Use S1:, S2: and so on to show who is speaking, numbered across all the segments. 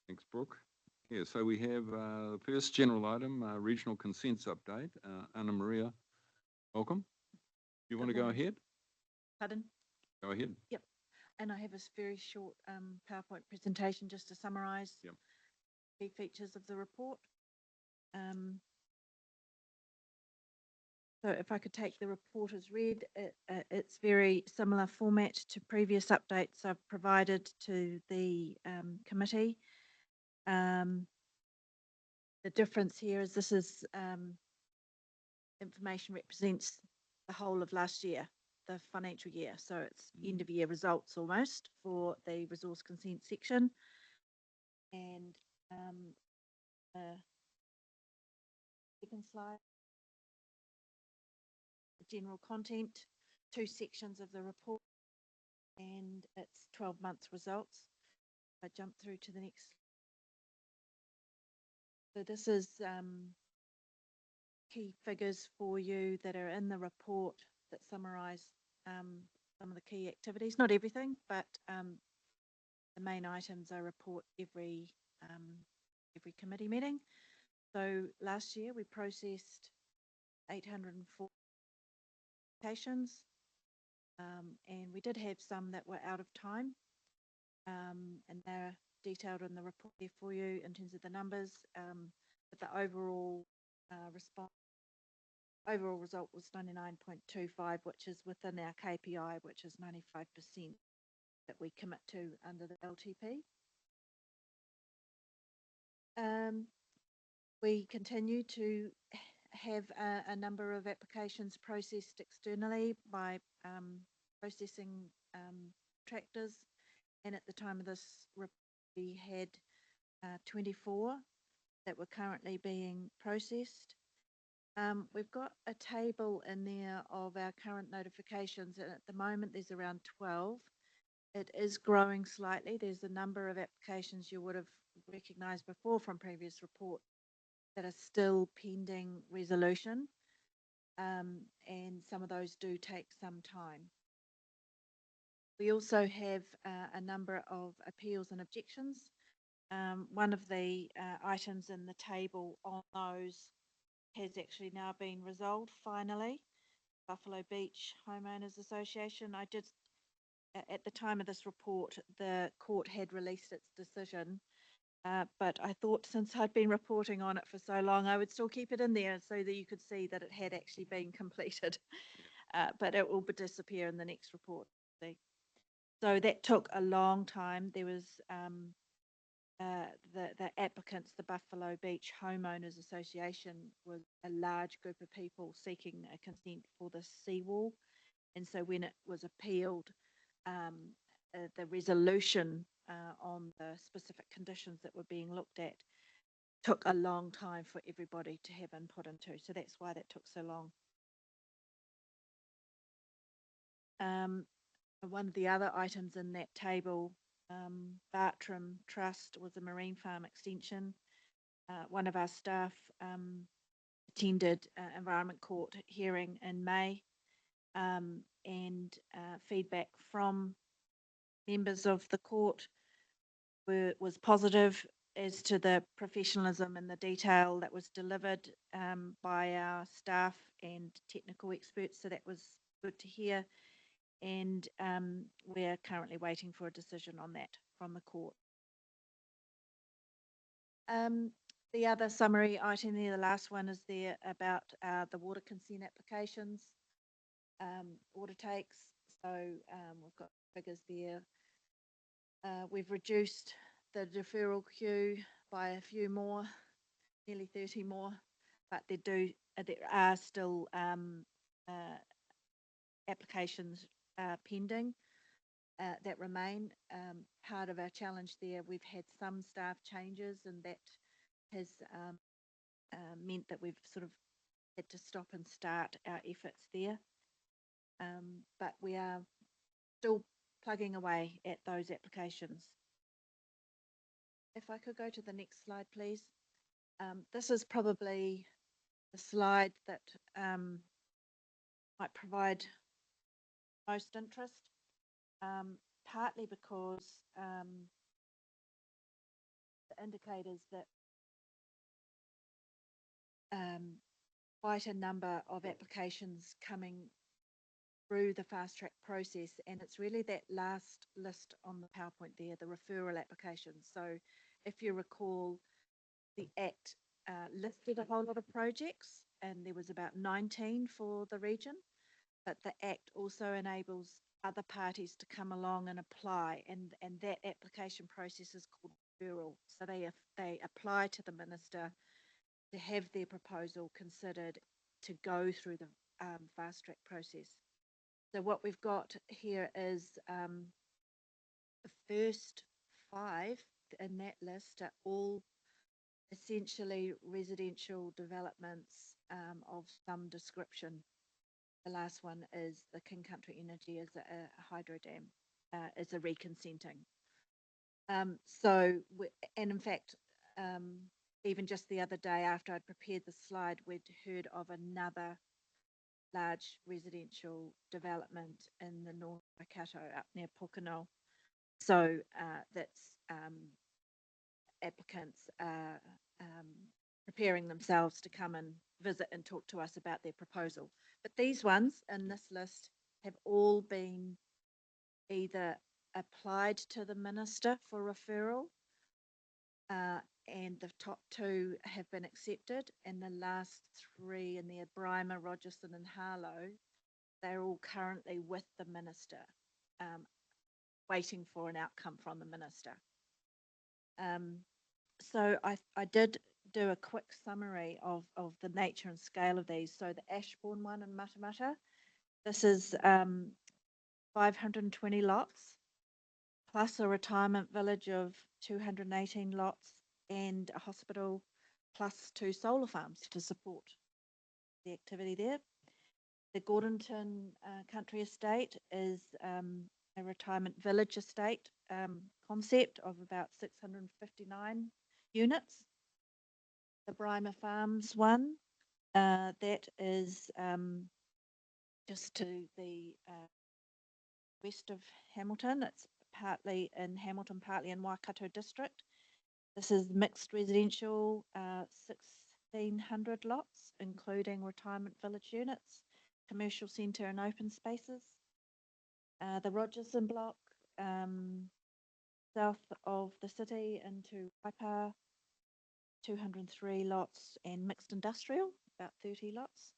S1: Thanks, Brooke. Yeah, so we have the first general item, regional consents update. Anna Maria, welcome. You want to
S2: Good
S1: go
S2: morning.
S1: ahead?
S2: Pardon?
S1: Go ahead.
S2: Yep. And I have a very short PowerPoint presentation just to summarise
S1: Yep.
S2: key features of the report. So if I could take the report as read, it's very similar format to previous updates I've provided to the committee. The difference here is this is information represents the whole of last year, the financial year. So it's end of year results almost for the resource consent section. And second slide, the general content, 2 sections of the report, and it's 12 months results. I jump through to the next. So this is key figures for you that are in the report that summarise some of the key activities, not everything, but the main items I report every committee meeting. So last year we processed 804 applications, and we did have some that were out of time, and they're detailed in the report there for you in terms of the numbers, but the overall result was 99.25, which is within our KPI, which is 95% that we commit to under the LTP. We continue to have a number of applications processed externally by processing contractors, and at the time of this report we had 24 that were currently being processed. We've got a table in there of our current notifications, and at the moment there's around 12. It is growing slightly. There's a number of applications you would have recognised before from previous reports that are still pending resolution, and some of those do take some time. We also have a number of appeals and objections. One of the items in the table on those has actually now been resolved finally. Buffalo Beach Homeowners Association. At the time of this report, the court had released its decision, but I thought since I'd been reporting on it for so long, I would still keep it in there so that you could see that it had actually been completed. But it will disappear in the next report. So that took a long time. There was the applicants, the Buffalo Beach Homeowners Association, was a large group of people seeking a consent for the seawall, and so when it was appealed, the resolution on the specific conditions that were being looked at took a long time for everybody to have input into, so that's why that took so long. One of the other items in that table, Bartram Trust, was a marine farm extension. One of our staff attended Environment Court hearing in May, and feedback from members of the court was positive as to the professionalism and the detail that was delivered by our staff and technical experts, so that was good to hear. And we're currently waiting for a decision on that from the court. The other summary item there, the last one, is there about the water consent applications, water takes. So we've got figures there. We've reduced the deferral queue by a few more, nearly 30 more, but there are still applications pending that remain. Part of our challenge there, we've had some staff changes, and that has meant that we've sort of had to stop and start our efforts there. But we are still plugging away at those applications. If I could go to the next slide, please. This is probably the slide that might provide most interest, partly because indicators that quite a number of applications coming through the fast track process, and it's really that last list on the PowerPoint there, the referral applications. So if you recall, the Act listed a whole lot of projects, and there was about 19 for the region, but the Act also enables other parties to come along and apply, and that application process is called referral. So they apply to the minister to have their proposal considered to go through the fast track process. So what we've got here is the first 5 in that list are all essentially residential developments of some description. The last one is the King Country Energy is a hydro dam, is a reconsenting. And in fact, even just the other day after I'd prepared the slide, we'd heard of another large residential development in the North Waikato up near Pokeno. So that's applicants are preparing themselves to come and visit and talk to us about their proposal. But these ones in this list have all been either applied to the minister for referral, and the top 2 have been accepted, and the last 3 in there, Brymer, Rogerson and Harlow, they're all currently with the minister, waiting for an outcome from the minister. So I did do a quick summary of the nature and scale of these. So the Ashbourne one in Matamata, this is 520 lots, plus a retirement village of 218 lots and a hospital, plus 2 solar farms to support the activity there. The Gordonton Country Estate is a retirement village estate concept of about 659 units. The Brymer Farms one, that is just to the west of Hamilton. It's partly in Hamilton, partly in Waikato district. This is mixed residential, 1,600 lots, including retirement village units, commercial centre and open spaces. The Rogerson block, south of the city into Waipa, 203 lots and mixed industrial, about 30 lots.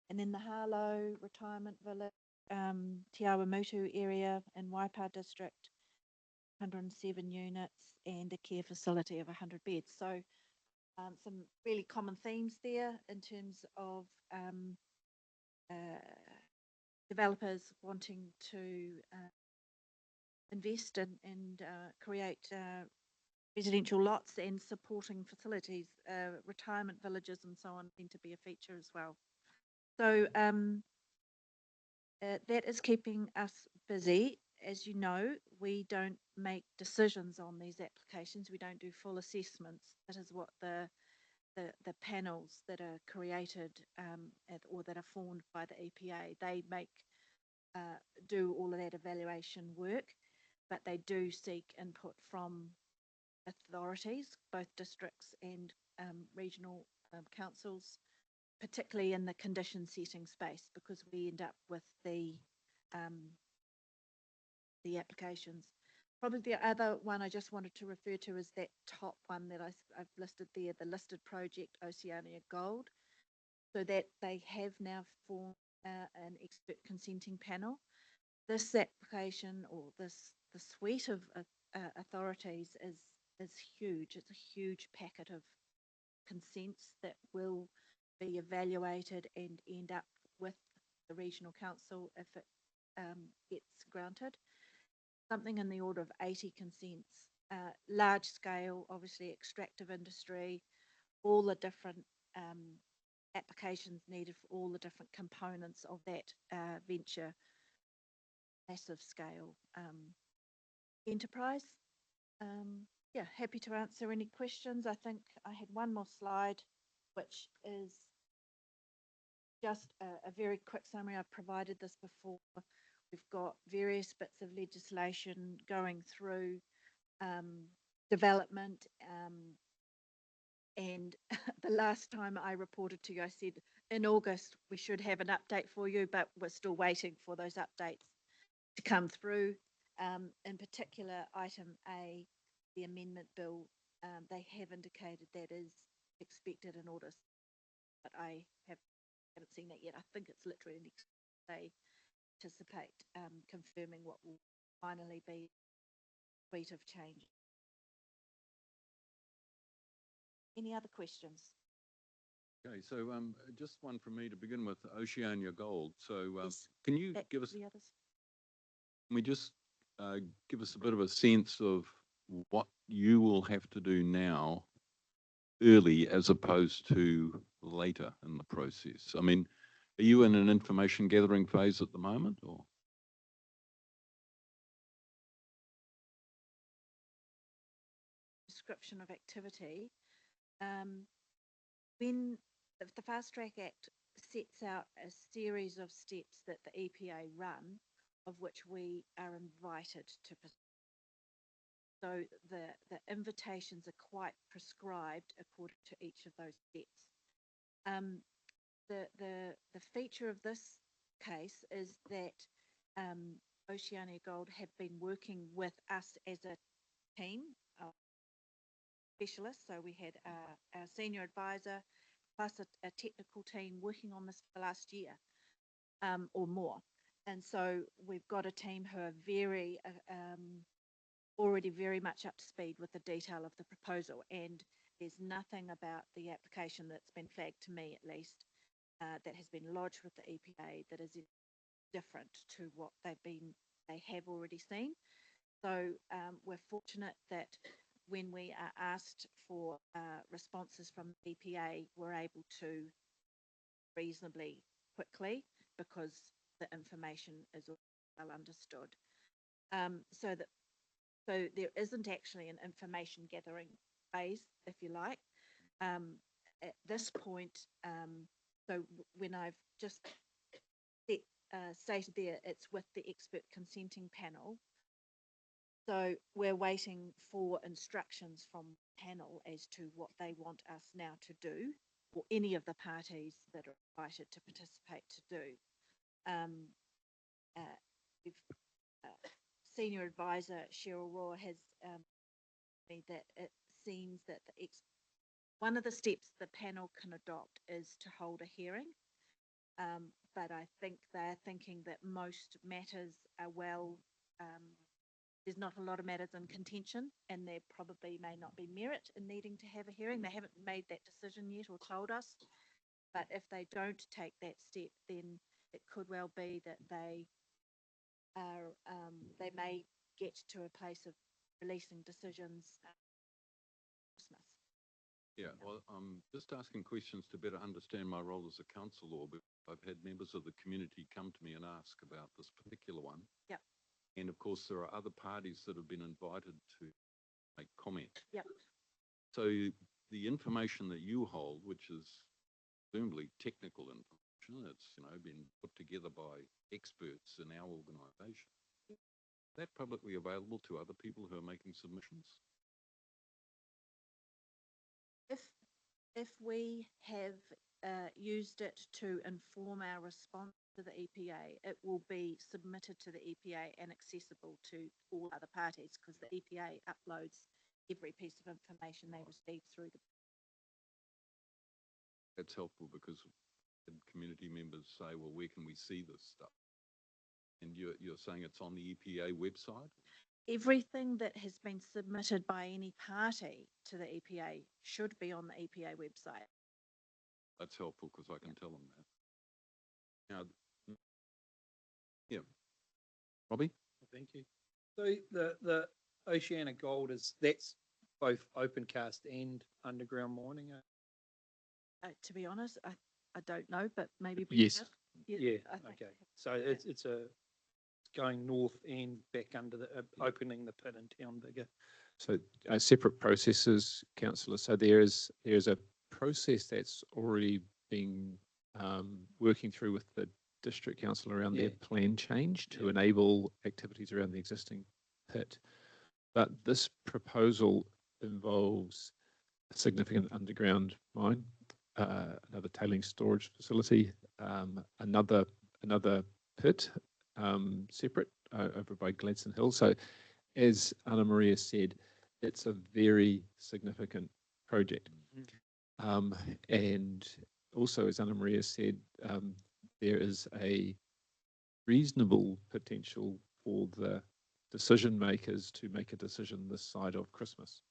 S2: And then the Harlow retirement village, Te Awamutu area in Waipa district, 107 units and a care facility of 100 beds. So some really common themes there in terms of developers wanting to invest and create residential lots and supporting facilities, retirement villages and so on seem to be a feature as well. So that is keeping us busy. As you know, we don't make decisions on these applications. We don't do full assessments. That is what the panels that are created or that are formed by the EPA, they do all of that evaluation work, but they do seek input from authorities, both districts and regional councils, particularly in the condition setting space, because we end up with the applications. Probably the other one I just wanted to refer to is that top one that I've listed there, the listed project Oceania Gold, so that they have now formed an expert consenting panel. This application, or the suite of authorities is huge. It's a huge packet of consents that will be evaluated and end up with the regional council if it gets granted. Something in the order of 80 consents, large scale, obviously extractive industry, all the different applications needed for all the different components of that venture, massive scale enterprise. Yeah, happy to answer any questions. I think I had one more slide, which is just a very quick summary. I've provided this before. We've got various bits of legislation going through development. And the last time I reported to you, I said in August we should have an update for you, but we're still waiting for those updates to come through. In particular, item A, the amendment bill, they have indicated that is expected in August, but I haven't seen that yet. I think it's literally next day. Anticipate confirming what will finally be a suite of change. Any other questions?
S1: Okay, so just one from me to begin with, Oceania Gold. So
S2: Yes,
S1: can you give us,
S2: the others?
S1: can we just give us a bit of a sense of what you will have to do now early as opposed to later in the process? I mean, are you in an information gathering phase at the moment, or?
S2: Description of activity. When the Fast Track Act sets out a series of steps that the EPA run, of which we are invited to participate. So the invitations are quite prescribed according to each of those steps. The feature of this case is that Oceania Gold have been working with us as a team of specialists. So we had our senior advisor plus a technical team working on this for the last year or more. And so we've got a team who are very already very much up to speed with the detail of the proposal, and there's nothing about the application that's been flagged to me, at least, that has been lodged with the EPA that is different to what they have already seen. So we're fortunate that when we are asked for responses from the EPA, we're able to reasonably quickly because the information is well understood. So there isn't actually an information gathering phase, if you like. At this point, so when I've just stated there, it's with the expert consenting panel. So we're waiting for instructions from the panel as to what they want us now to do, or any of the parties that are invited to participate to do. Senior advisor Cheryl Raw has me that it seems that one of the steps the panel can adopt is to hold a hearing, but I think they're thinking that most matters are there's not a lot of matters in contention, and there probably may not be merit in needing to have a hearing. They haven't made that decision yet or told us, but if they don't take that step, then it could well be that they may get to a place of releasing decisions Christmas.
S1: Yeah, well, I'm just asking questions to better understand my role as a councillor, but I've had members of the community come to me and ask about this particular one.
S2: Yep.
S1: And of course, there are other parties that have been invited to make comment.
S2: Yep.
S1: So the information that you hold, which is presumably technical information, it's been put together by experts in our organisation. Yep. Is that publicly available to other people who are making submissions?
S2: If we have used it to inform our response to the EPA, it will be submitted to the EPA and accessible to all other parties, because the EPA uploads every piece of information they receive through the.
S1: That's helpful, because community members say, well, where can we see this stuff? And you're saying it's on the EPA website?
S2: Everything that has been submitted by any party to the EPA should be on the EPA website.
S1: That's helpful, because I can tell them that. Now, yeah. Robbie?
S3: Thank you. So the Oceania Gold that's both opencast and underground mining?
S2: To be honest, I don't know, but maybe.
S3: Yes.
S2: Yeah.
S3: Okay. So it's going north and back under the opening the pit in Town Bigger.
S4: So separate processes, councillor. So there's a process that's already been working through with the district council around their plan change to enable activities around the existing pit. But this proposal involves a significant underground mine, another tailings storage facility, another pit, separate over by Gladstone Hill. So, as Anna Maria said, it's a very significant project. And also, as Anna Maria said, there is a reasonable potential for the decision makers to make a decision this side of Christmas.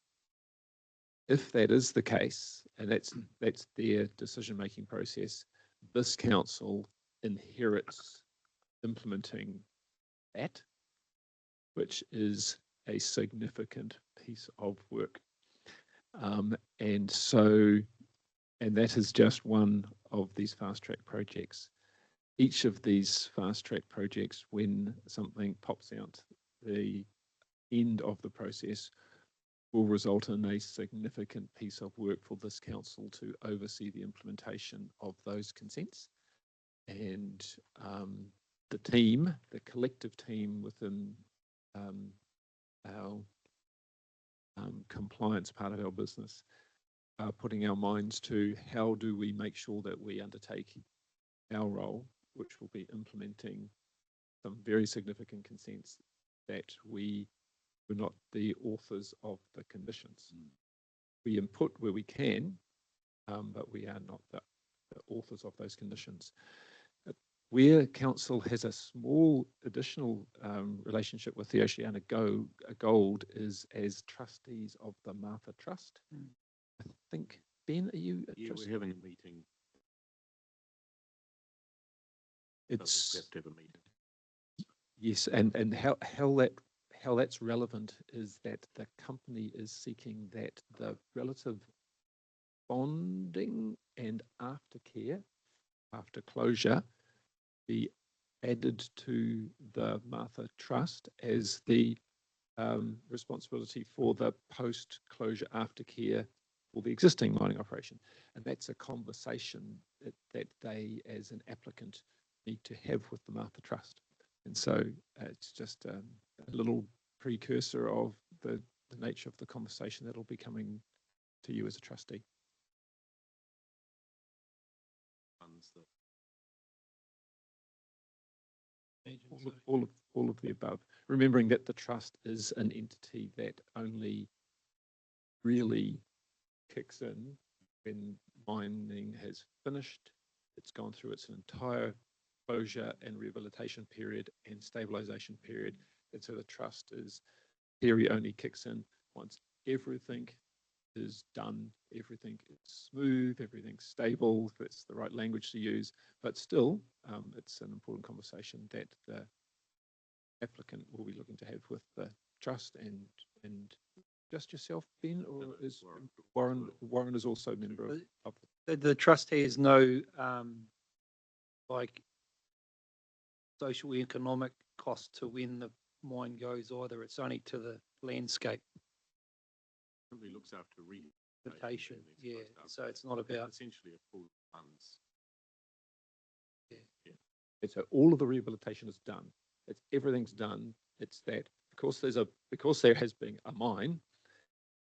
S4: If that is the case, and that's their decision-making process, this council inherits implementing that, which is a significant piece of work. And that is just one of these fast-track projects. Each of these fast-track projects, when something pops out the end of the process, will result in a significant piece of work for this council to oversee the implementation of those consents. And the collective team within our compliance part of our business, are putting our minds to how do we make sure that we undertake our role, which will be implementing some very significant consents that we were not the authors of the conditions. We input where we can, but we are not the authors of those conditions. Where council has a small additional relationship with the Oceana Gold is as trustees of the Martha Trust. I think, Ben, are you a
S5: Yeah,
S4: trustee?
S5: we're having a meeting.
S4: It's,
S5: We have to have a meeting.
S4: yes, and how that's relevant is that the company is seeking that the relative bonding and aftercare after closure be added to the Martha Trust as the responsibility for the post-closure aftercare for the existing mining operation. And that's a conversation that they, as an applicant, need to have with the Martha Trust. And so it's just a little precursor of the nature of the conversation that'll be coming to you as a trustee.
S5: Funds that
S4: All of the above. Remembering that the trust is an entity that only really kicks in when mining has finished. It's gone through its entire closure and rehabilitation period and stabilization period. And so the trust is, theory only kicks in once everything is done, everything is smooth, everything's stable, that's the right language to use, but still it's an important conversation that the applicant will be looking to have with the trust and just yourself, Ben, or
S5: No,
S4: is
S5: Warren.
S4: Warren is also a member of
S3: The trustee has no, like, social economic cost to when the mine goes either. It's only to the landscape
S5: Simply looks after
S3: rotation. Yeah,
S5: stuff.
S3: so it's not
S5: It's
S3: about,
S5: essentially a pool of funds.
S4: it. So all of the rehabilitation is done. It's everything's done. It's that because there has been a mine,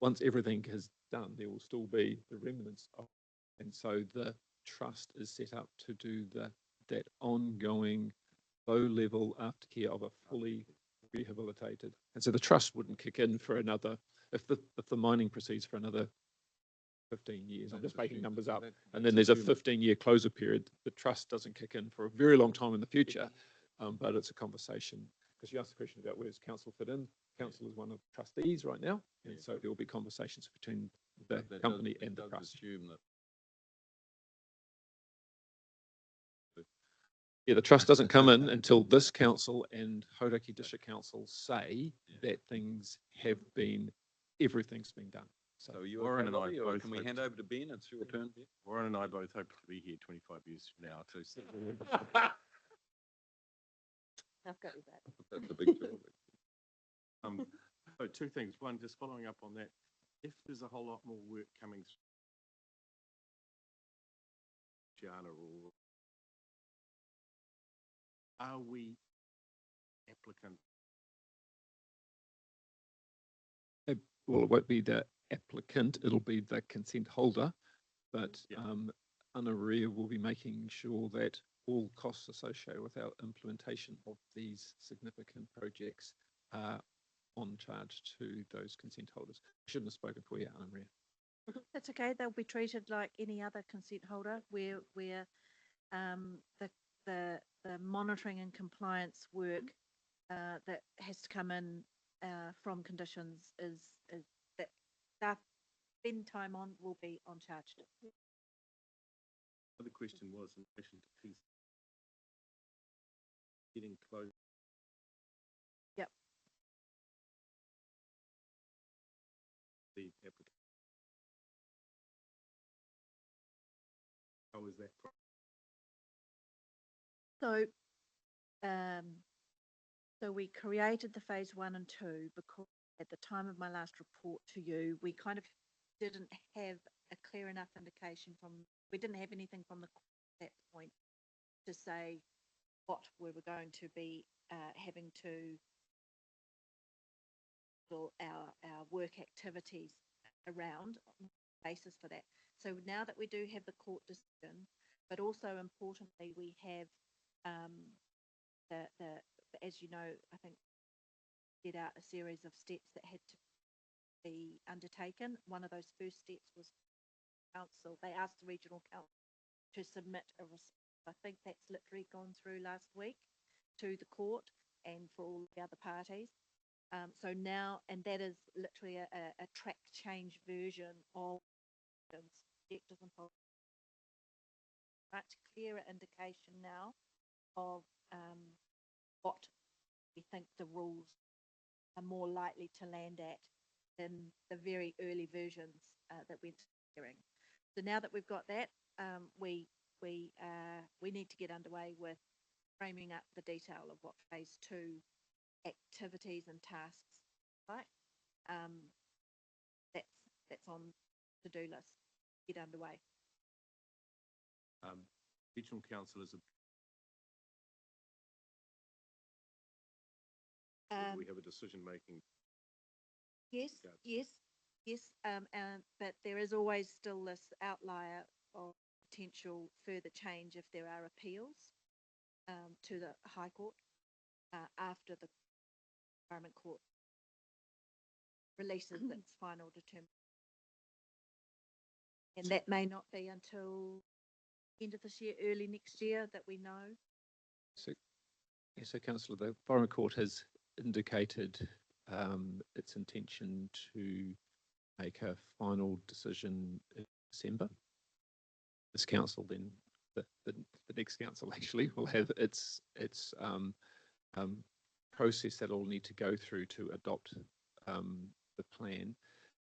S4: once everything is done, there will still be the remnants of, and so the trust is set up to do that ongoing low-level aftercare of a fully rehabilitated. And so the trust wouldn't kick in for another, if the mining proceeds for another 15 years. I'm just making numbers up. And then there's a 15-year closure period. The trust doesn't kick in for a very long time in the future, but it's a conversation. Because you asked the question about where does council fit in. Council is one of the trustees right now, and so there will be conversations between the company and the trust.
S1: Assume that
S4: Yeah, the trust doesn't come in until this council and Hauraki District Council say that everything's been done.
S1: So you
S5: Warren and I
S1: Bobby, or
S5: both
S1: can we
S5: hope
S1: hand
S5: to-
S1: over to Ben? It's your turn.
S5: Warren and I both hope to be here 25 years from now too. So
S2: I've got you back.
S1: That's a big job.
S5: so two things. One, just following up on that, if there's a whole lot more work coming through Gianna, or are we applicant?
S4: Well, it won't be the applicant, it'll be the consent holder, but
S5: Yeah.
S4: Anuual will be making sure that all costs associated with our implementation of these significant projects are on charge to those consent holders. I shouldn't have spoken for you, Anuual.
S2: That's okay. They'll be treated like any other consent holder where the monitoring and compliance work that has to come in from conditions is that staff spend time on will be on charge.
S5: Other question was in relation to peace. Getting close.
S2: Yep.
S5: The application. How is that?
S2: So, so we created the phase 1 and 2 because at the time of my last report to you, we kind of didn't have a clear enough indication we didn't have anything from the court at that point to say what we were going to be having to our work activities around basis for that. So now that we do have the court decision, but also importantly, we have as you know, I think set out a series of steps that had to be undertaken. One of those first steps was council. They asked the regional council to submit a response. I think that's literally gone through last week to the court and for all the other parties. So now, and that is literally a track change version of objectives and policies. Much clearer indication now of what we think the rules are more likely to land at than the very early versions that we're hearing. So now that we've got that, we need to get underway with framing up the detail of what phase 2 activities and tasks like. That's on to-do list. Get underway.
S5: Regional councillors. We have a decision-making.
S2: Yes, but there is always still this outlier of potential further change if there are appeals to the High Court after the Environment Court releases its final determination. And that may not be until end of this year, early next year that we know.
S4: So Councillor, the Environment Court has indicated its intention to make a final decision in December. This council then, the next council actually will have its process that will need to go through to adopt the plan.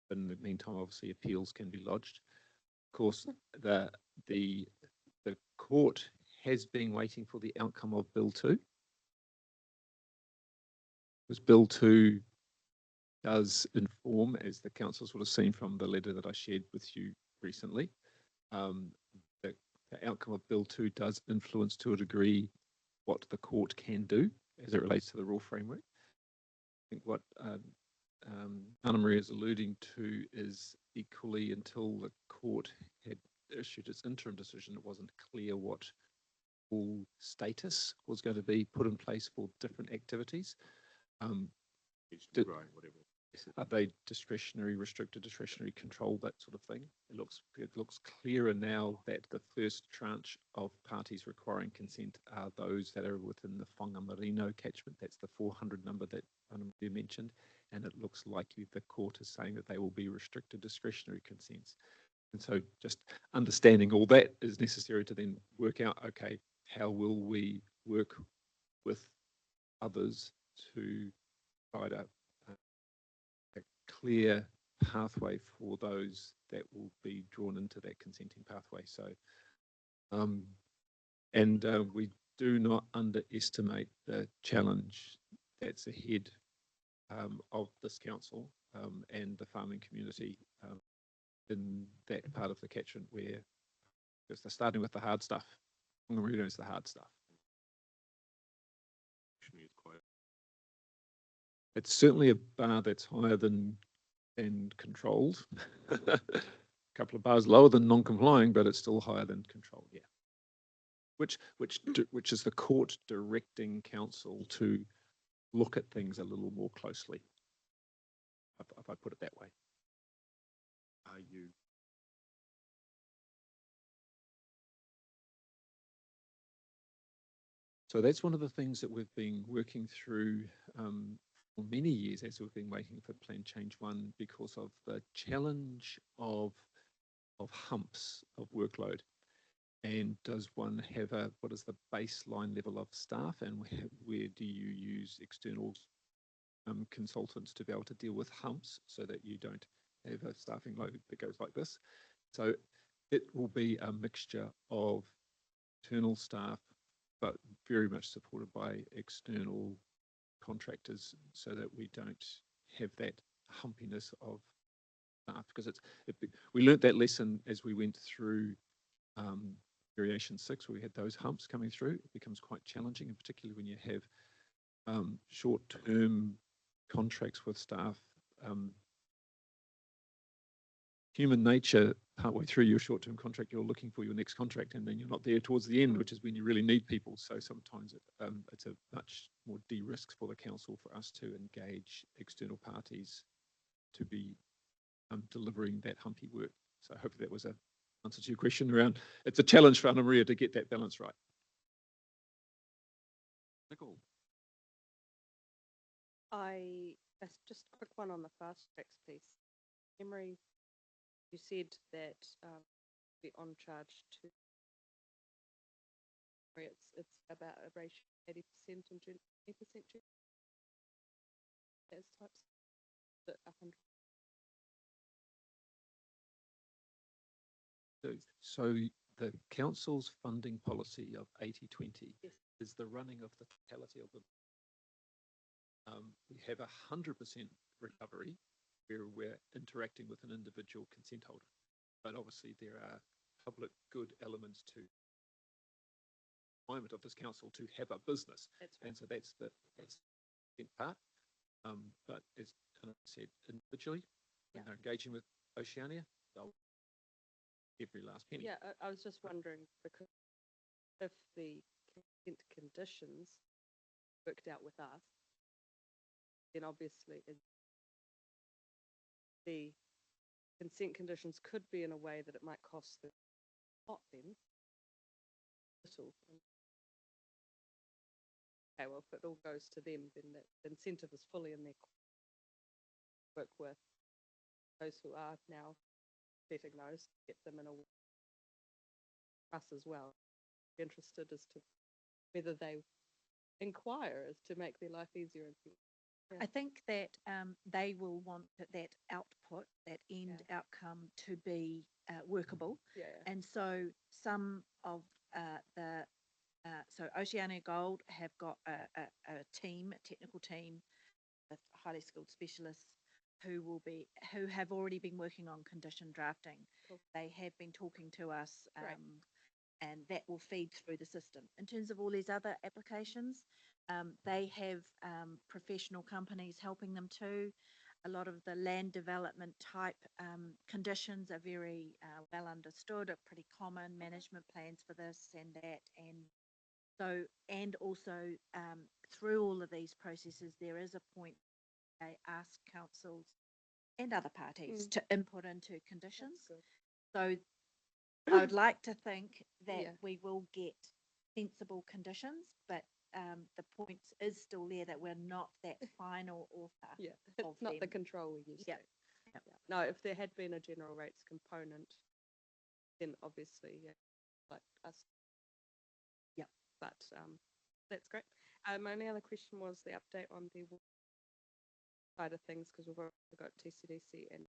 S4: But in the meantime, obviously appeals can be lodged. Of course, the court has been waiting for the outcome of Bill 2. Because Bill 2 does inform, as the councillors would have seen from the letter that I shared with you recently, the outcome of Bill 2 does influence to a degree what the court can do as it relates to the rule framework. I think what Anna-Maria is alluding to is equally until the court had issued its interim decision, it wasn't clear what full status was going to be put in place for different activities.
S5: Right, whatever.
S4: Are they discretionary, restricted, discretionary control, that sort of thing? It looks clearer now that the first tranche of parties requiring consent are those that are within the Whangamarino catchment. That's the 400 number that you mentioned. And it looks like the court is saying that they will be restricted discretionary consents. And so just understanding all that is necessary to then work out, okay, how will we work with others to provide a clear pathway for those that will be drawn into that consenting pathway. So, we do not underestimate the challenge that's ahead of this council and the farming community in that part of the catchment where, because they're starting with the hard stuff. Whangamarino is the hard stuff. It's certainly a bar that's higher than and controlled. A couple of bars lower than non-complying, but it's still higher than controlled, yeah. Which is the court directing council to look at things a little more closely, if I put it that way.
S5: Are you?
S4: So that's one of the things that we've been working through for many years as we've been waiting for Plan Change 1, because of the challenge of humps of workload. And does one have what is the baseline level of staff, and where do you use external consultants to be able to deal with humps so that you don't have a staffing load that goes like this? So it will be a mixture of internal staff, but very much supported by external contractors, so that we don't have that humpiness of staff, because we learnt that lesson as we went through Variation 6, where we had those humps coming through. It becomes quite challenging, and particularly when you have short-term contracts with staff. Human nature, partway through your short-term contract, you're looking for your next contract, and then you're not there towards the end, which is when you really need people. So sometimes it's a much more de-risk for the council for us to engage external parties to be delivering that humpy work. So hopefully that was an answer to your question around. It's a challenge for Anna Maria to get that balance right. Nicole.
S6: Just a quick one on the fast tracks piece. Emery, you said that the on charge to it's about a ratio 80% and 20% as types. But 100.
S4: So the council's funding policy of 80-20
S6: Yes.
S4: is the running of the totality of the. We have 100% recovery where we're interacting with an individual consent holder, but obviously there are public good elements to the requirement of this council to have a business.
S6: That's right.
S4: And so that's the part. But as Anna said, individually, when they're engaging with Oceania, they'll every last penny.
S6: Yeah, I was just wondering, because if the consent conditions worked out with us, then obviously the consent conditions could be in a way that it might cost them not them little. Okay, well, if it all goes to them, then the incentive is fully in their work with those who are now setting those, get them in a us as well. Interested as to whether they inquire as to make their life easier.
S2: I think that they will want that output, that end outcome, to be workable.
S6: Yeah.
S2: And so some of so Oceania Gold have got a team, a technical team with highly skilled specialists who have already been working on condition drafting.
S6: Cool.
S2: They have been talking to us,
S6: Right.
S2: and that will feed through the system. In terms of all these other applications, they have professional companies helping them too. A lot of the land development type conditions are very well understood, are pretty common, management plans for this and that. And also through all of these processes, there is a point they ask councils and other parties to input into conditions. So I would like to think that we will get sensible conditions, but the point is still there that we're not that final author.
S6: Yeah, it's not the control we used to.
S2: Yep.
S6: No, if there had been a general rates component, then obviously, like us.
S2: Yep.
S6: But that's great. My only other question was the update on the side of things, because we've already got TCDC and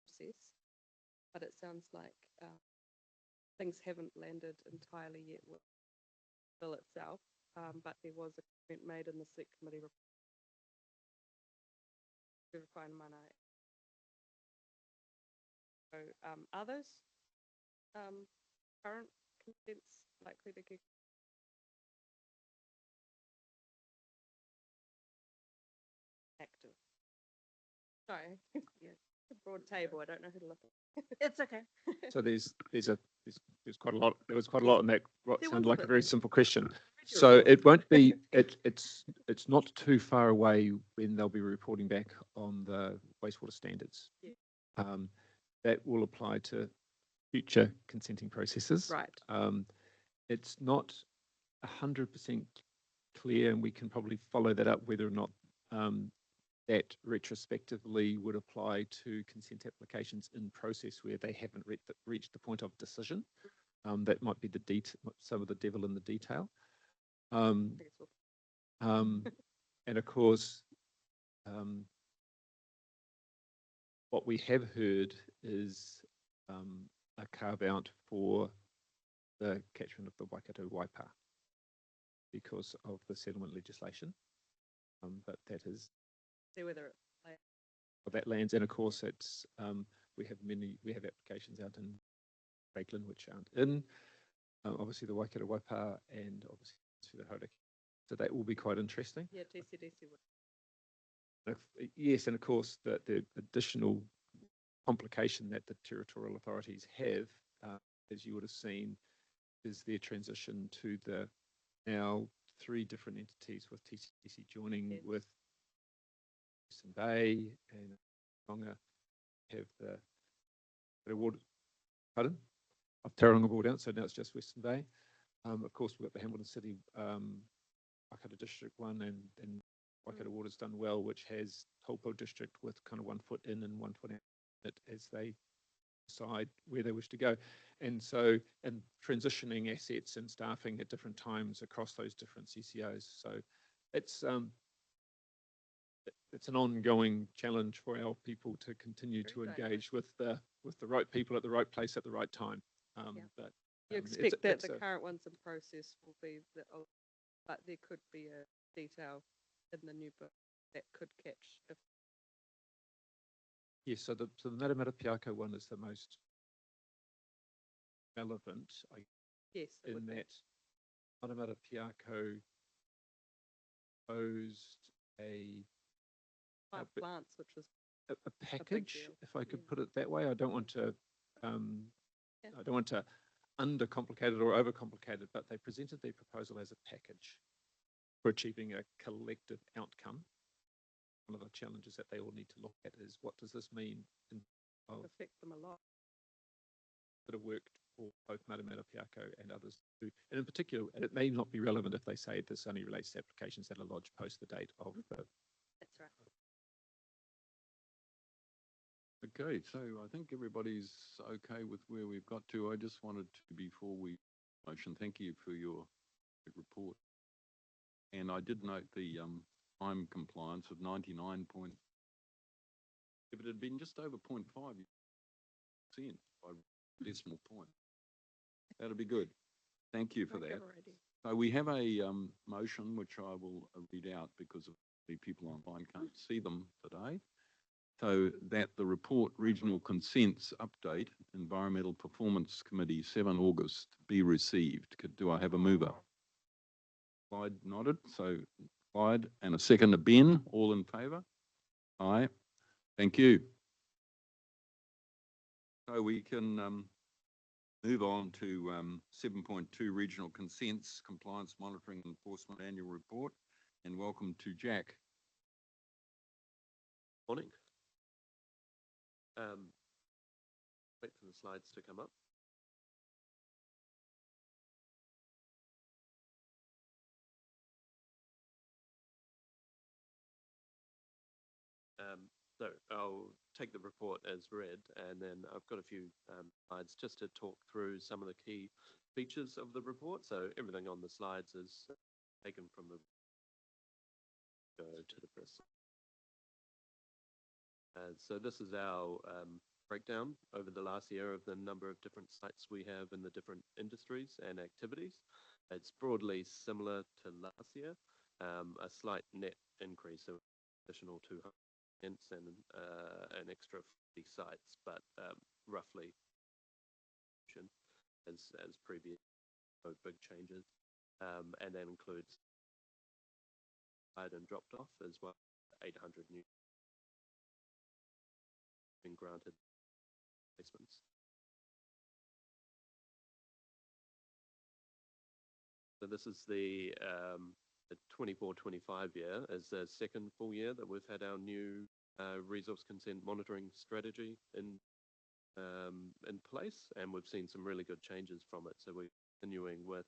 S6: process, but it sounds like things haven't landed entirely yet with the bill itself, but there was a comment made in the select committee report. So others current consents likely to get active? Sorry, yeah, it's a broad table, I don't know who to look at.
S2: It's okay.
S4: So there's quite a lot, there was quite a lot in that, what
S6: There
S4: sounded
S6: was a
S4: like a
S6: bit
S4: very
S6: there.
S4: simple question.
S6: Read your
S4: So
S6: report.
S4: it won't be, it's not too far away when they'll be reporting back on the wastewater standards.
S6: Yeah.
S4: That will apply to future consenting processes.
S6: Right,
S4: It's not 100% clear, and we can probably follow that up whether or not that retrospectively would apply to consent applications in process where they haven't reached the point of decision. That might be some of the devil in the detail.
S6: I guess we'll
S4: And of course, what we have heard is a carve out for the catchment of the Waikato Waipa because of the settlement legislation. But that is
S6: see whether it,
S4: that lands, and of course it's we have applications out in Franklin which aren't in. Obviously the Waikato Waipa and obviously the Hauraki. So that will be quite interesting.
S6: yeah, TCDC would.
S4: Yes, and of course the additional complication that the territorial authorities have, as you would have seen, is their transition to the now 3 different entities with TCDC joining
S6: Yes.
S4: with Western Bay and Tauranga have the water, pardon? Of Tauranga brought out, so now it's just Western Bay. Of course, we've got the Hamilton City Waikato District 1 and Waikato Water's done well, which has Taupo District with kind of 1 foot in and 1 foot out as they decide where they wish to go. And so, and transitioning assets and staffing at different times across those different CCOs. So it's an ongoing challenge for our people to continue to
S6: Very
S4: engage with the right people at the right place at the right time.
S6: Yeah.
S4: But
S6: You
S4: it's-
S6: expect that
S4: it's
S6: the
S4: a-
S6: current ones in process will be the, but there could be a detail in the new book that could catch if.
S4: Yes, so the Matamata Piako one is the most relevant,
S6: Yes, it
S4: in
S6: would be.
S4: that Matamata Piako posed a
S6: Plant
S4: bit-
S6: plants, which was
S4: a package,
S6: deal.
S4: if I could
S6: Yeah.
S4: put it that way. I don't want to
S6: Yeah.
S4: I don't want to undercomplicate it or overcomplicate it, but they presented their proposal as a package for achieving a collective outcome. One of the challenges that they all need to look at is what does this mean in
S6: affect them a lot.
S4: that have worked for both Matamata Piako and others too. And in particular, and it may not be relevant if they say this only relates to applications that are lodged post the date of the.
S6: That's right.
S1: Okay, so I think everybody's okay with where we've got to. I just wanted to, before we motion, thank you for your report. And I did note the time compliance of 99 point. If it had been just over 0.5% by decimal point, that'd be good. Thank you for
S6: Okay,
S1: that.
S6: already.
S1: So we have a motion which I will read out because of the people online can't see them today. So that the report Regional Consents Update Environmental Performance Committee 7 August be received. Do I have a mover? Clyde nodded. So Clyde and a second to Ben. All in favour? Aye. Thank you. So we can move on to 7.2 Regional Consents Compliance Monitoring and Enforcement Annual Report, and welcome to Jack.
S7: Morning. Wait for the slides to come up. So I'll take the report as read, and then I've got a few slides just to talk through some of the key features of the report. So everything on the slides is taken from the go to the press. So this is our breakdown over the last year of the number of different sites we have in the different industries and activities. It's broadly similar to last year, a slight net increase of additional 200 and an extra 50 sites, but roughly as previous, no big changes, and that includes and dropped off as well, 800 new been granted placements. So this is the 24-25 year as the second full year that we've had our new resource consent monitoring strategy in place, and we've seen some really good changes from it. So we're continuing with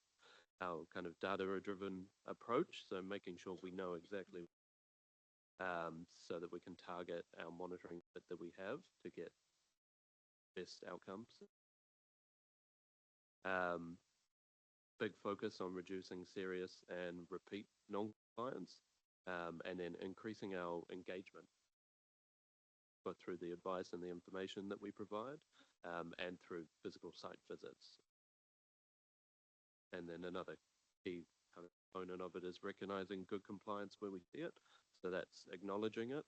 S7: our kind of data-driven approach, so making sure we know exactly so that we can target our monitoring that we have to get best outcomes. Big focus on reducing serious and repeat non-compliance, and then increasing our engagement, both through the advice and the information that we provide, and through physical site visits. And then another key kind of component of it is recognizing good compliance where we see it. So that's acknowledging it,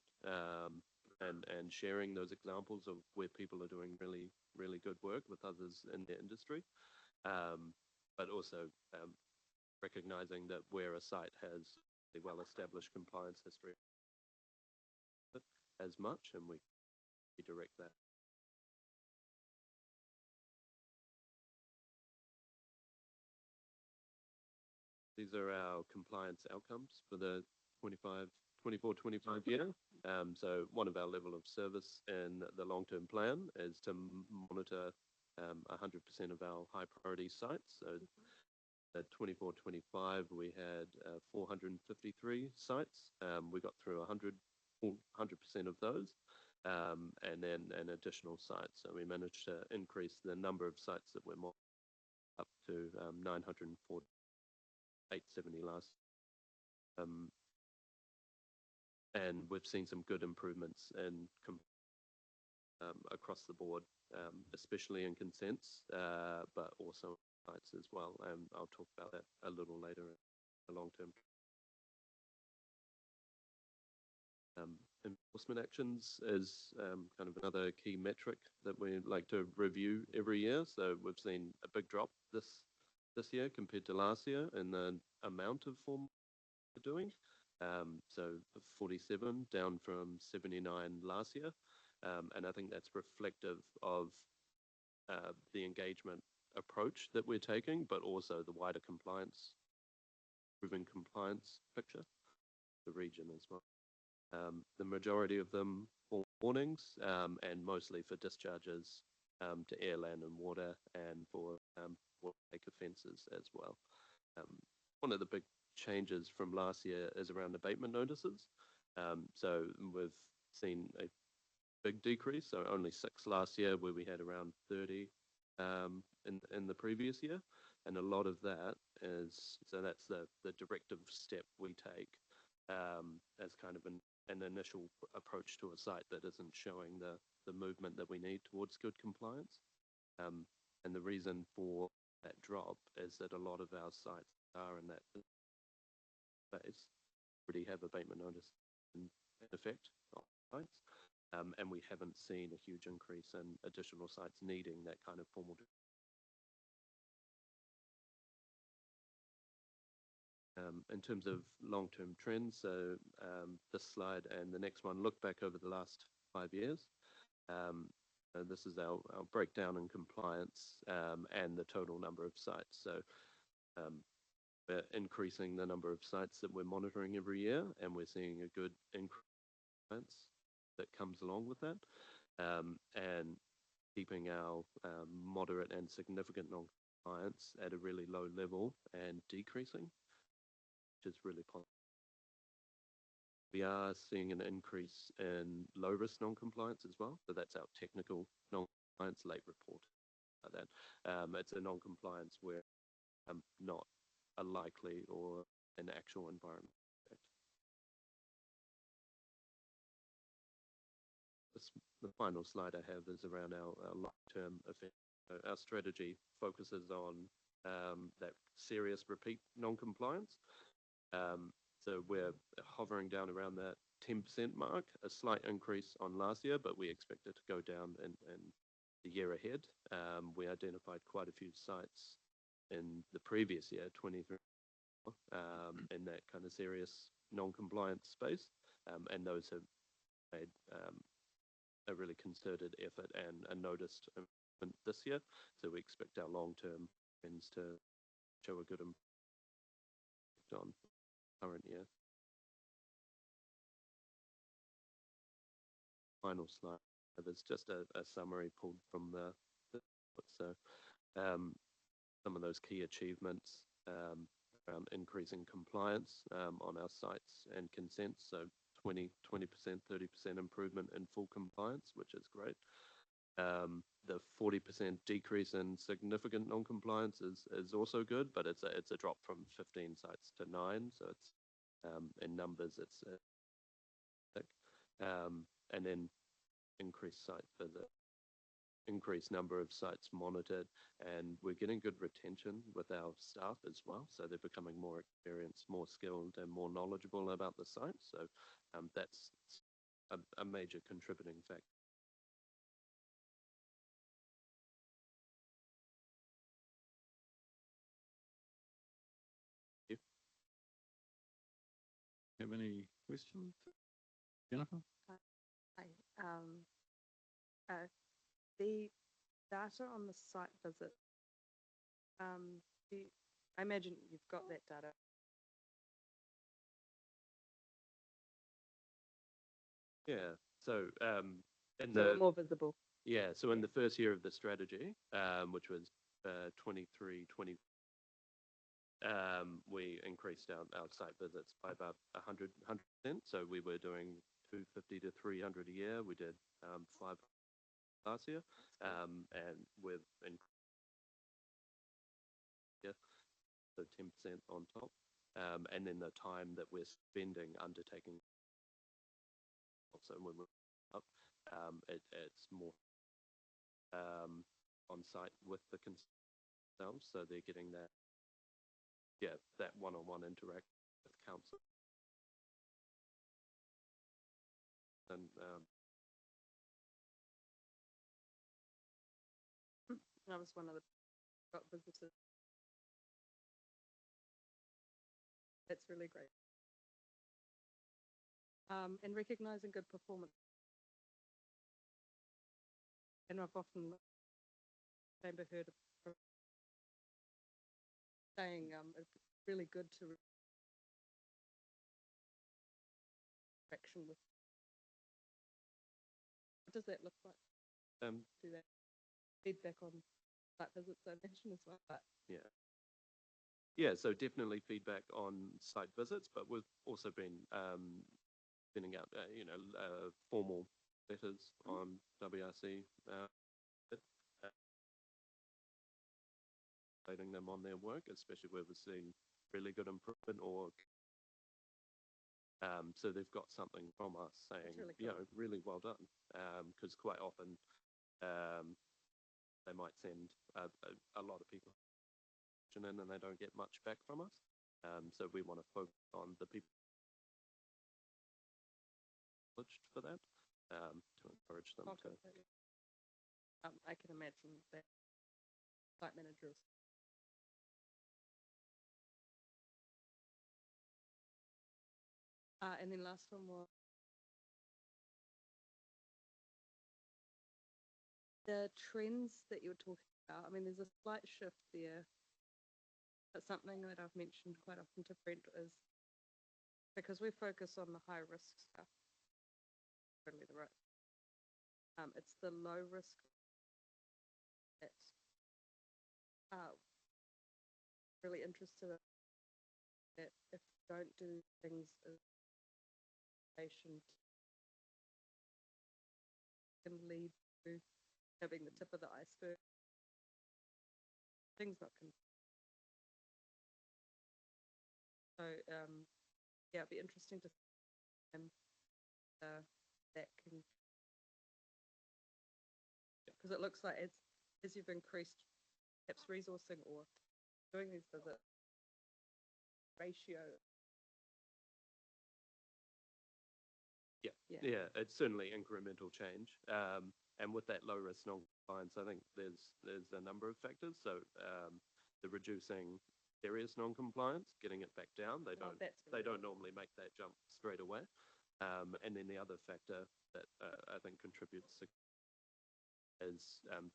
S7: and sharing those examples of where people are doing really, really good work with others in their industry. But also recognizing that where a site has a well-established compliance history as much, and we direct that. These are our compliance outcomes for the 24-25 year. So one of our level of service in the long-term plan is to monitor 100% of our high priority sites. So at 24-25, we had 453 sites. We got through 100% of those, and then an additional site. So we managed to increase the number of sites that we're monitoring up to 940, 870 last. And we've seen some good improvements in across the board, especially in consents, but also sites as well. And I'll talk about that a little later in the long term. Enforcement actions is kind of another key metric that we like to review every year. So we've seen a big drop this year compared to last year in the amount of form we're doing. So 47 down from 79 last year. And I think that's reflective of the engagement approach that we're taking, but also the wider compliance, improving compliance picture, the region as well. The majority of them for warnings, and mostly for discharges to air, land and water, and for water-take offences as well. One of the big changes from last year is around abatement notices. So we've seen a big decrease, so only 6 last year, where we had around 30 in the previous year. And a lot of that is, so that's the directive step we take as kind of an initial approach to a site that isn't showing the movement that we need towards good compliance. And the reason for that drop is that a lot of our sites are in that phase, already have abatement notice in effect on sites. And we haven't seen a huge increase in additional sites needing that kind of formal. In terms of long-term trends, so this slide and the next one look back over the last 5 years. This is our breakdown in compliance and the total number of sites. So we're increasing the number of sites that we're monitoring every year, and we're seeing a good increase that comes along with that, and keeping our moderate and significant non-compliance at a really low level and decreasing, which is really positive. We are seeing an increase in low-risk non-compliance as well. So that's our technical non-compliance late report. That it's a non-compliance where not a likely or an actual environment. The final slide I have is around our long-term effect. So our strategy focuses on that serious repeat non-compliance. So we're hovering down around that 10% mark, a slight increase on last year, but we expect it to go down in the year ahead. We identified quite a few sites in the previous year, 23, in that kind of serious non-compliance space, and those have made a really concerted effort and a noticed improvement this year. So we expect our long-term trends to show a good impact on current year. Final slide. There's just a summary pulled from the so some of those key achievements around increasing compliance on our sites and consents. So 20%, 30% improvement in full compliance, which is great. The 40% decrease in significant non-compliance is also good, but it's a drop from 15 sites to 9. So it's in numbers, it's and then increased site visit, increased number of sites monitored, and we're getting good retention with our staff as well. So they're becoming more experienced, more skilled, and more knowledgeable about the site. So that's a major contributing factor.
S1: Have any questions? Jennifer?
S6: Hi. The data on the site visit, I imagine you've got that data.
S7: Yeah. So in
S6: So
S7: the
S6: more visible.
S7: yeah, so in the first year of the strategy, which was 23, 20, we increased our site visits by about 100%. So we were doing 250 to 300 a year. We did 5 last year, and with so 10% on top, and then the time that we're spending undertaking. So when we're up, it's more on site with the themselves, so they're getting that one-on-one interaction with council. And
S6: I was one of the visitors. That's really great. And recognizing good performance. And I've often heard of saying it's really good to action with. What does that look like? Do that feedback on site visits I mentioned as well. But
S7: yeah, so definitely feedback on site visits, but we've also been sending out formal letters on WRC, updating them on their work, especially where we're seeing really good improvement or so they've got something from us saying,
S6: really
S7: really well done. Because quite often they might send a lot of people in and they don't get much back from us. So we want to focus on the people for that, to encourage them to.
S6: I can imagine that site managers. And then last one was the trends that you're talking about. I mean, there's a slight shift there. But something that I've mentioned quite often to Brent is because we focus on the high risk stuff, totally the right. It's the low risk that's really interested in that if you don't do things as patient can lead to having the tip of the iceberg. Things not so yeah, it'd be interesting to see that can, because it looks like as you've increased perhaps resourcing or doing these visits, ratio.
S7: Yeah, it's certainly incremental change. And with that low risk non-compliance, I think there's a number of factors. So the reducing serious non-compliance, getting it back down. They don't normally make that jump straight away. And then the other factor that I think contributes is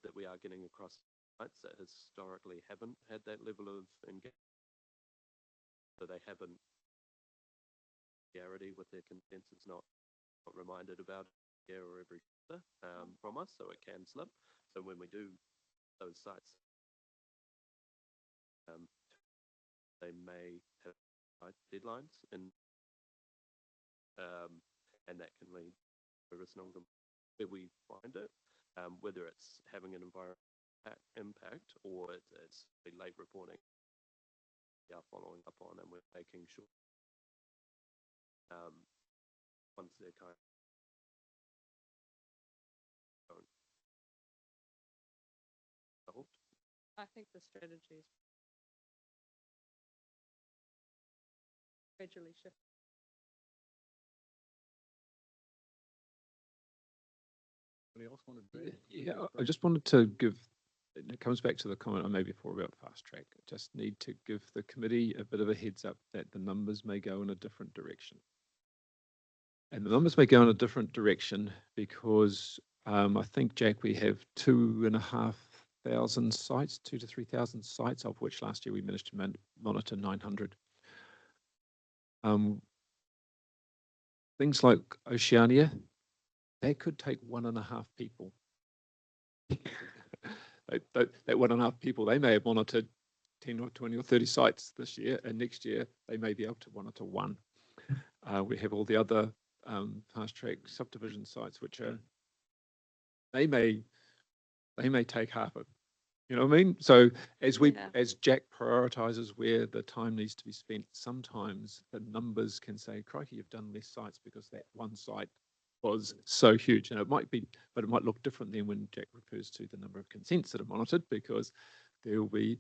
S7: that we are getting across sites that historically haven't had that level of engagement. So they haven't clarity with their consensus, not reminded about it here or every quarter from us, so it can slip. So when we do those sites, they may have deadlines and that can lead to risk where we find it, whether it's having an environmental impact or it's late reporting. We are following up on and we're making sure once they're kind of solved.
S6: I think the strategy is gradually shift.
S1: Anybody else want to?
S4: Yeah, I just wanted to give, it comes back to the comment I made before about fast track. I just need to give the committee a bit of a heads up that the numbers may go in a different direction. And the numbers may go in a different direction because I think, Jack, we have 2,500 sites, 2,000 to 3,000 sites, of which last year we managed to monitor 900. Things like Oceania, that could take 1.5 people. that 1.5 people, they may have monitored 10 or 20 or 30 sites this year, and next year they may be able to monitor 1. We have all the other fast track subdivision sites, which are, they may take half it. You know what I mean? So as as Jack prioritizes where the time needs to be spent, sometimes the numbers can say, crikey, you've done less sites because that one site was so huge. And it might be, but it might look different than when Jack refers to the number of consents that are monitored, because there will be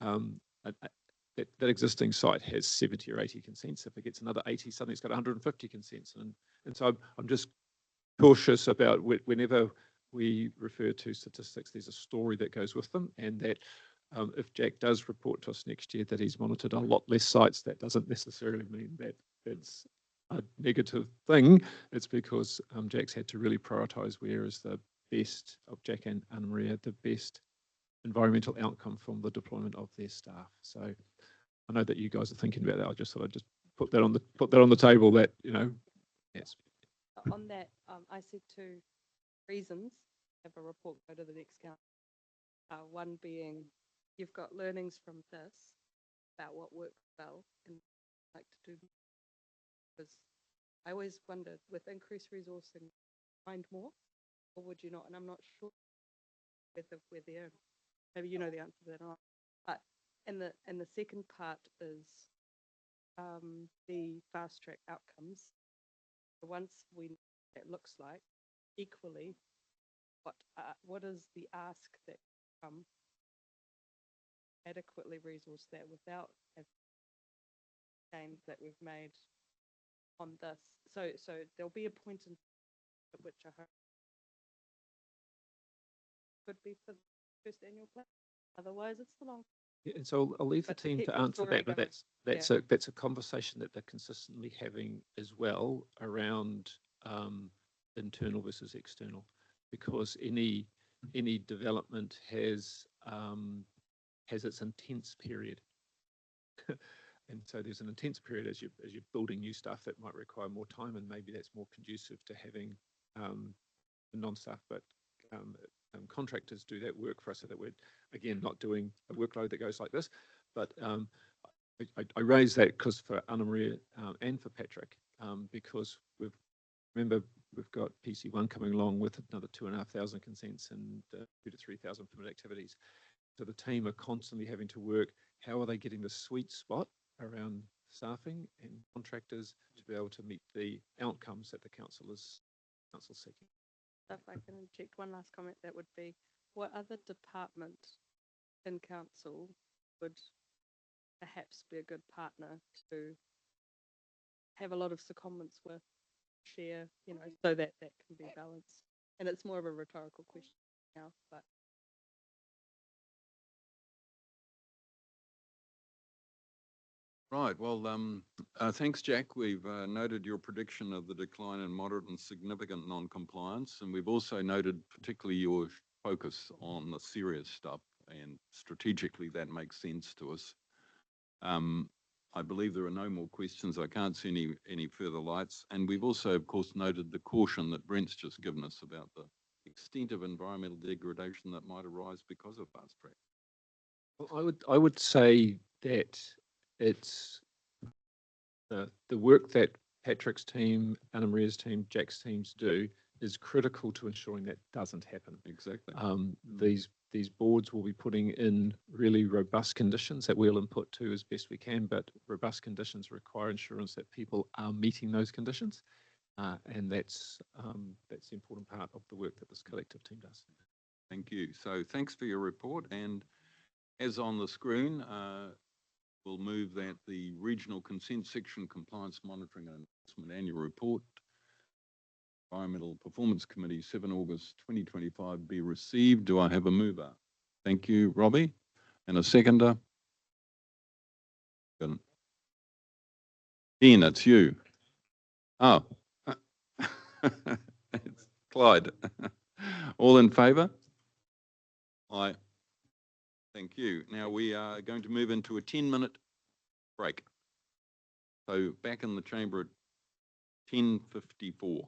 S4: that existing site has 70 or 80 consents. If it gets another 80, suddenly it's got 150 consents. And so I'm just cautious about whenever we refer to statistics, there's a story that goes with them, and that if Jack does report to us next year that he's monitored a lot less sites, that doesn't necessarily mean that it's a negative thing. It's because Jack's had to really prioritise where is the best, of Jack and Anna Maria, the best environmental outcome from the deployment of their staff. So I know that you guys are thinking about that. I just thought I'd just put that on the table, that, you know, yes.
S6: On that, I said 2 reasons have a report go to the next council. One being you've got learnings from this about what works well and like to do, because I always wondered, with increased resourcing, find more, or would you not? And I'm not sure whether we're there. Maybe you know the answer to that or not. But and the second part is the fast track outcomes. Once we know what it looks like, equally, what is the ask that adequately resource that without gains that we've made on this? So there'll be a point in at which I hope could be for the first annual plan. Otherwise, it's the long.
S4: Yeah, and so I'll leave the
S6: But to
S4: team
S6: keep
S4: to
S6: the
S4: answer
S6: story
S4: that, but
S6: going.
S4: that's a conversation that they're consistently having as well around internal versus external, because any development has its intense period. And so there's an intense period as you're building new stuff that might require more time, and maybe that's more conducive to having non-staff, but contractors do that work for us, so that we're, again, not doing a workload that goes like this. But I raise that because for Anna Maria and for Patrick, because remember we've got PC1 coming along with another 2,500 consents and 2,000 to 3,000 permit activities. So the team are constantly having to work, how are they getting the sweet spot around staffing and contractors to be able to meet the outcomes that the council is seeking.
S6: If I can inject one last comment, that would be, what other department in council would perhaps be a good partner to have a lot of secondments with, share, you know, so that can be balanced? And it's more of a rhetorical question now, but
S1: Right, well, thanks, Jack. We've noted your prediction of the decline in moderate and significant non-compliance, and we've also noted particularly your focus on the serious stuff, and strategically that makes sense to us. I believe there are no more questions. I can't see any further lights, and we've also, of course, noted the caution that Brent's just given us about the extent of environmental degradation that might arise because of fast track.
S4: Well, I would say that it's the work that Patrick's team, Anna Maria's team, Jack's teams do is critical to ensuring that doesn't happen.
S1: Exactly.
S4: These boards will be putting in really robust conditions that we'll input to as best we can, but robust conditions require assurance that people are meeting those conditions, and that's the important part of the work that this collective team does.
S1: Thank you. So thanks for your report, and as on the screen, we'll move that the Regional Consent Section Compliance Monitoring and Enforcement Annual Report, Environmental Performance Committee, 7 August 2025, be received. Do I have a mover? Thank you, Robbie. And a seconder? Good. Ian, it's you. Oh. It's Clyde. All in favour? Aye. Thank you. Now we are going to move into a 10-minute break. So back in the chamber at 10:54.